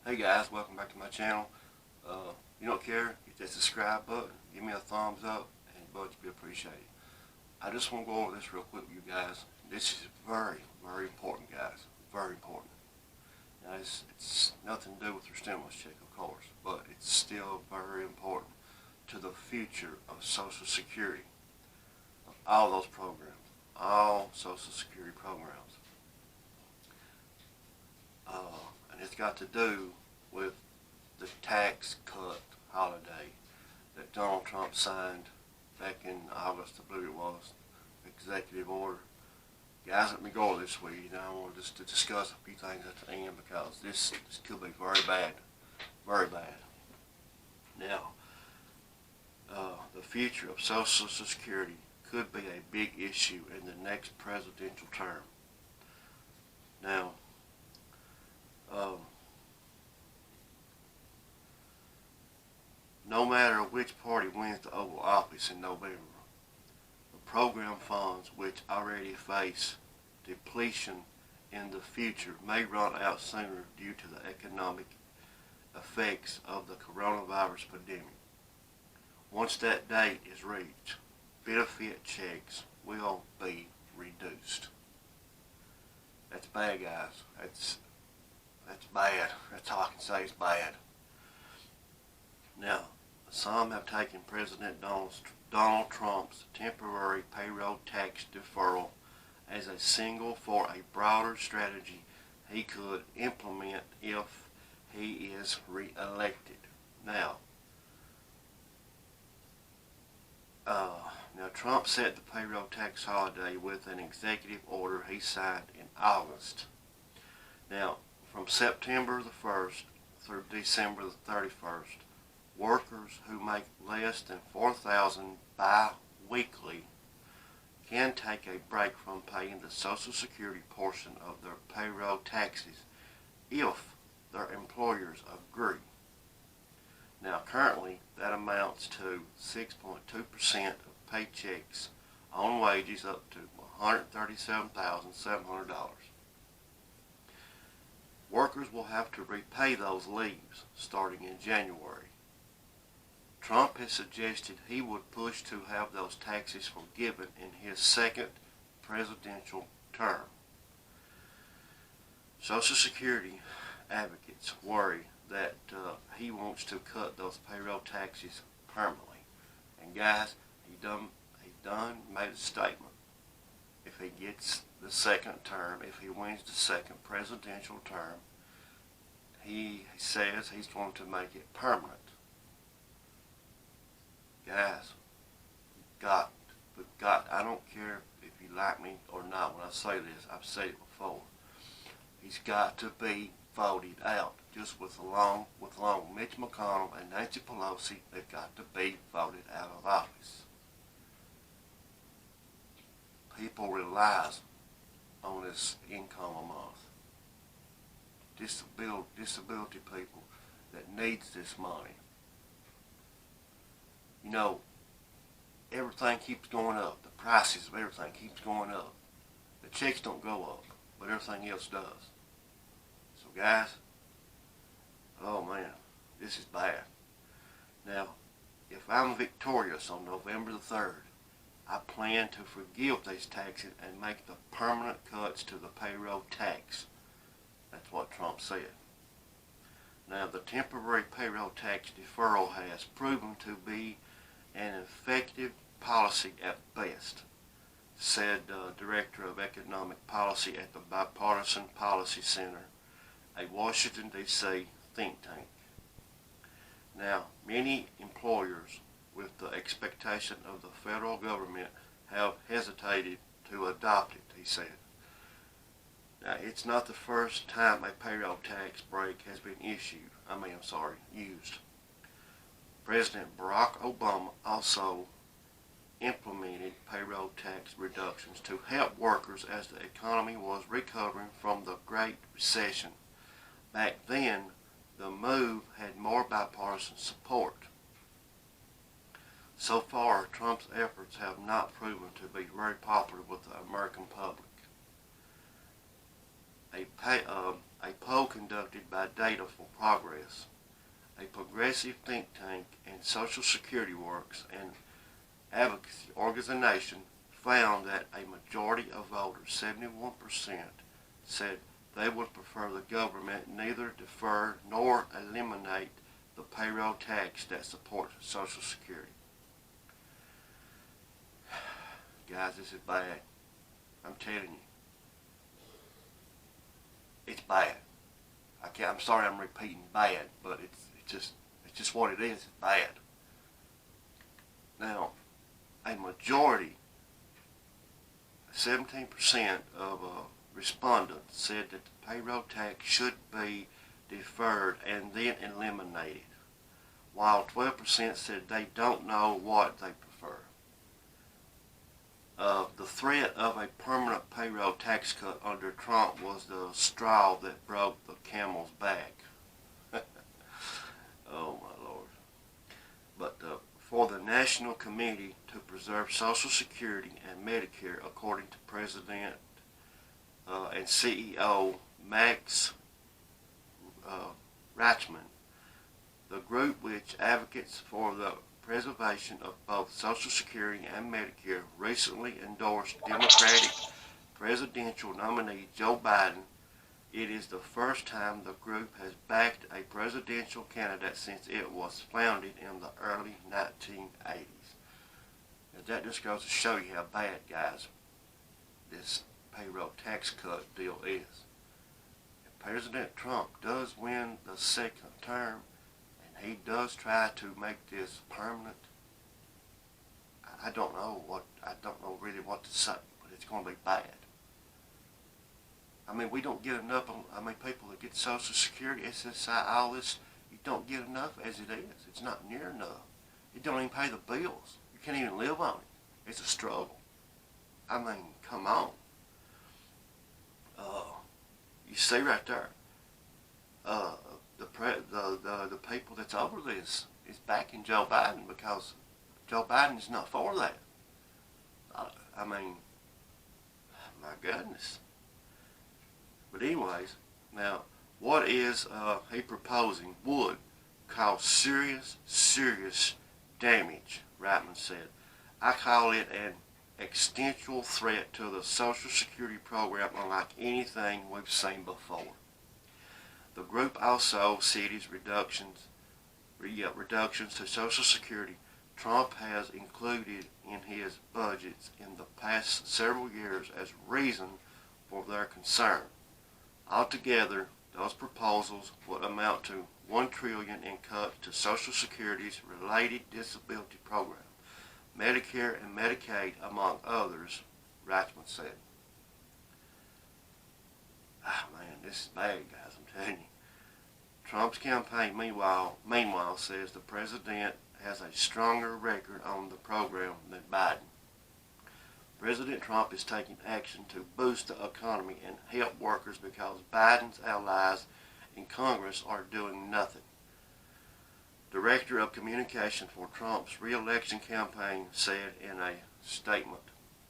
Hey guys, welcome back to my channel. You don't care, hit that subscribe button, give me a thumbs up, and much be appreciated. I just want to go over this real quick with you guys. This is very, very important, guys. Very important. Now, it's nothing to do with your stimulus check, of course, but it's still very important to the future of Social Security, of all those programs, all Social Security programs. And it's got to do with the tax cut holiday that Donald Trump signed back in August, I believe it was, executive order. Guys, let me go over this with you. Now I want just to discuss a few things at the end because this could be very bad, very bad. Now, the future of Social Security could be a big issue in the next presidential term. Now, no matter which party wins the Oval Office in November, the program funds, which already face depletion in the future, may run out sooner due to the economic effects of the coronavirus pandemic. Once that date is reached, benefit checks will be reduced. That's bad, guys. That's bad. That's all I can say is bad. Now, some have taken President Donald Trump's temporary payroll tax deferral as a signal for a broader strategy he could implement if he is re-elected. Now, Trump set the payroll tax holiday with an executive order he signed in August. Now, from September the 1st through December the 31st, workers who make less than $4,000 bi-weekly can take a break from paying the Social Security portion of their payroll taxes if their employers agree. Now, currently, that amounts to 6.2% of paychecks on wages up to $137,700. Workers will have to repay those leaves starting in January. Trump has suggested he would push to have those taxes forgiven in his second presidential term. Social Security advocates worry that he wants to cut those payroll taxes permanently. And guys, he done made a statement. If he gets the second term, if he wins the second presidential term, he says he's going to make it permanent. Guys, I don't care if you like me or not when I say this, I've said it before. He's got to be voted out. Just with along with Mitch McConnell and Nancy Pelosi, they've got to be voted out of office. People relies on this income a month. Disability people that needs this money. You know, everything keeps going up. The prices of everything keeps going up. The checks don't go up, but everything else does. So guys, oh man, this is bad. Now, if I'm victorious on November the 3rd, I plan to forgive these taxes and make the permanent cuts to the payroll tax. That's what Trump said. Now, the temporary payroll tax deferral has proven to be an effective policy at best, said Director of Economic Policy at the Bipartisan Policy Center, a Washington, D.C. think tank. Now, many employers, with the expectation of the federal government, have hesitated to adopt it, he said. Now, it's not the first time a payroll tax break has been used. President Barack Obama also implemented payroll tax reductions to help workers as the economy was recovering from the Great Recession. Back then, the move had more bipartisan support. So far, Trump's efforts have not proven to be very popular with the American public. a poll conducted by Data for Progress, a progressive think tank and Social Security Works and advocacy organization, found that a majority of voters, 71%, said they would prefer the government neither defer nor eliminate the payroll tax that supports Social Security. Guys, this is bad. I'm telling you. It's bad. I'm sorry I'm repeating bad, but it's just what it is. It's bad. Now, a majority, 17% of respondents said that the payroll tax should be deferred and then eliminated, while 12% said they don't know what they prefer. The threat of a permanent payroll tax cut under Trump was the straw that broke the camel's back. Oh my Lord. But for the National Committee to Preserve Social Security and Medicare, according to President and CEO Max Reichman, the group which advocates for the preservation of both Social Security and Medicare recently endorsed Democratic presidential nominee Joe Biden. It is the first time the group has backed a presidential candidate since it was founded in the early 1980s. Now that just goes to show you how bad, guys, this payroll tax cut deal is. If President Trump does win the second term, and he does try to make this permanent, I don't know really what to say, but it's going to be bad. I mean, we don't get enough, people that get Social Security, SSI, all this, you don't get enough as it is. It's not near enough. You don't even pay the bills. You can't even live on it. It's a struggle. I mean, come on. You see right there, the people that's over this is backing Joe Biden because Joe Biden is not for that. I mean, my goodness. But anyways, now, what is he proposing would cause serious damage, Reitman said. I call it an existential threat to the Social Security program unlike anything we've seen before. The group also cites reductions to Social Security Trump has included in his budgets in the past several years as reason for their concern. Altogether, those proposals would amount to $1 trillion in cuts to Social Security's related disability program, Medicare and Medicaid, among others, Reichman said. Man, this is bad, guys, I'm telling you. Trump's campaign, meanwhile, says the president has a stronger record on the program than Biden. President Trump is taking action to boost the economy and help workers because Biden's allies in Congress are doing nothing. Director of Communication for Trump's re-election campaign said in a statement,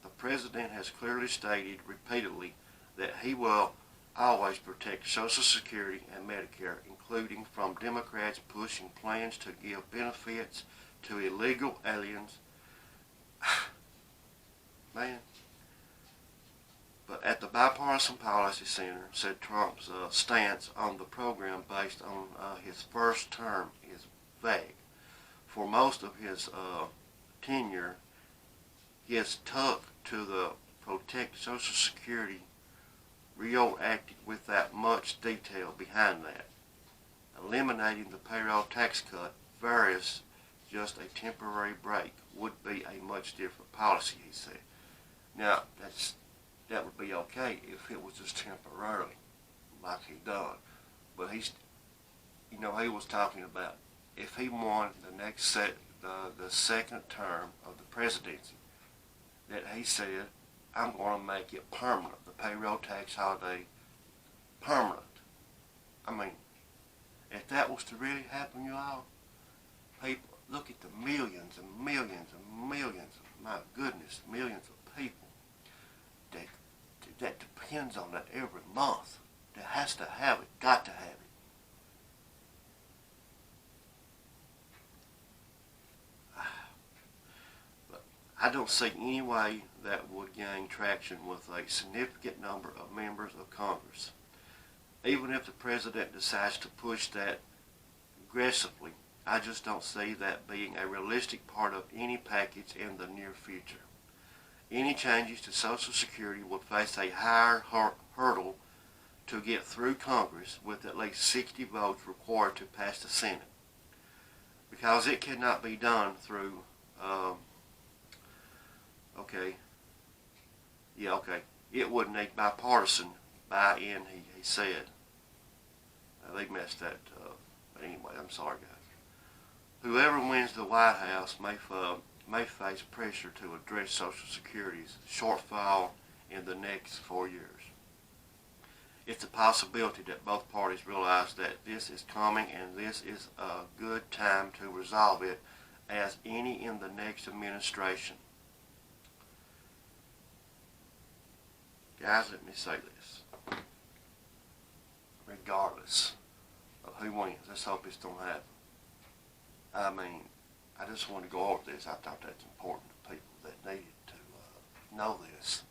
the president has clearly stated repeatedly that he will always protect Social Security and Medicare, including from Democrats pushing plans to give benefits to illegal aliens. Man. But at the Bipartisan Policy Center, said Trump's stance on the program based on his first term is vague. For most of his tenure, he has stuck to the protect Social Security reacted without much detail behind that. Eliminating the payroll tax cut varies just a temporary break would be a much different policy, he said. Now, that would be okay if it was just temporarily, like he done. But he was talking about if he won the second term of the presidency, that he said, I'm going to make it permanent, the payroll tax holiday permanent. I mean, if that was to really happen, you all, people, look at the millions and millions and millions, my goodness, millions of people that depends on that every month. that has to have it, got to have it. But I don't see any way that would gain traction with a significant number of members of Congress. Even if the president decides to push that aggressively, I just don't see that being a realistic part of any package in the near future. Any changes to Social Security would face a higher hurdle to get through Congress, with at least 60 votes required to pass the Senate, because it cannot be done through, it would need bipartisan buy-in, he said. They messed that up. But anyway, I'm sorry, guys. Whoever wins the White House may face pressure to address Social Security's shortfall in the next 4 years. It's a possibility that both parties realize that this is coming, and this is a good time to resolve it, as any in the next administration. Guys, let me say this. Regardless of who wins, let's hope this don't happen. I mean, I just want to go over this. I thought that's important to people that needed to know this,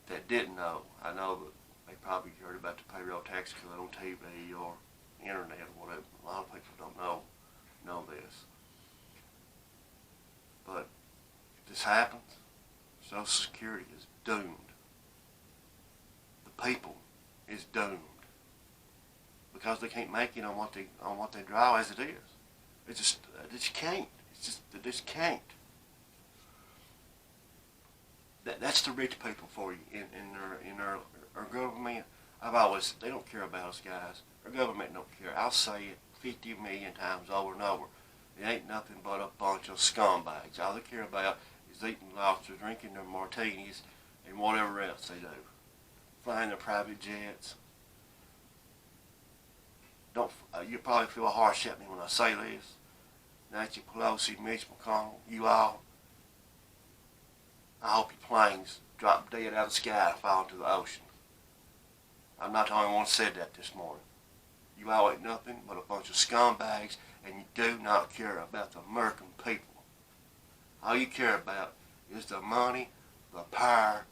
that didn't know. I know that they probably heard about the payroll tax cut on TV or internet or whatever. A lot of people don't know this. But if this happens, Social Security is doomed. The people is doomed, because they can't make it on what they draw as it is. They just can't. They just can't. That's the rich people for you in our government. They don't care about us, guys. Our government don't care. I'll say it 50 million times over and over. It ain't nothing but a bunch of scumbags. All they care about is eating lobster, drinking their martinis, and whatever else they do. Flying their private jets. You probably feel harsh at me when I say this. Nancy Pelosi, Mitch McConnell, you all. I hope your planes drop dead out of the sky and fall into the ocean. I'm not the only one who said that this morning. You all ain't nothing but a bunch of scumbags, and you do not care about the American people. All you care about is the money, the power,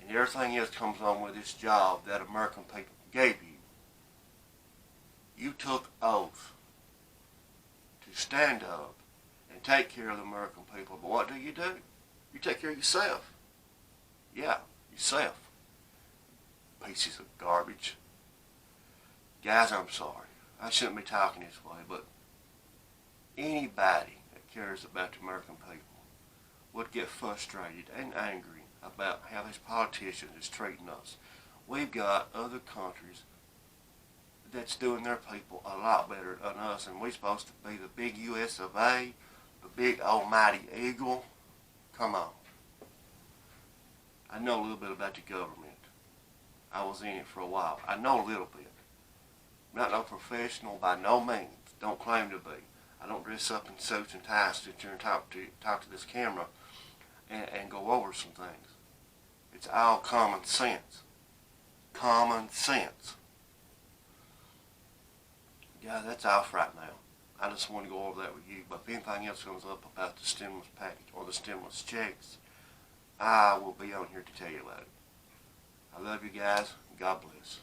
and everything else comes on with this job that American people gave you. You took oath to stand up and take care of the American people, but what do? You take care of yourself. Yeah, yourself. Pieces of garbage. Guys, I'm sorry. I shouldn't be talking this way, but anybody that cares about the American people would get frustrated and angry about how this politician is treating us. We've got other countries that's doing their people a lot better than us, and we're supposed to be the big US of A, the big almighty eagle. Come on. I know a little bit about the government. I was in it for a while. I know a little bit. I'm not no professional by no means. Don't claim to be. I don't dress up in suits and ties, sit here and talk to this camera and go over some things. It's all common sense. Common sense. Yeah, that's off right now. I just want to go over that with you. But if anything else comes up about the stimulus package or the stimulus checks, I will be on here to tell you about it. I love you guys. God bless.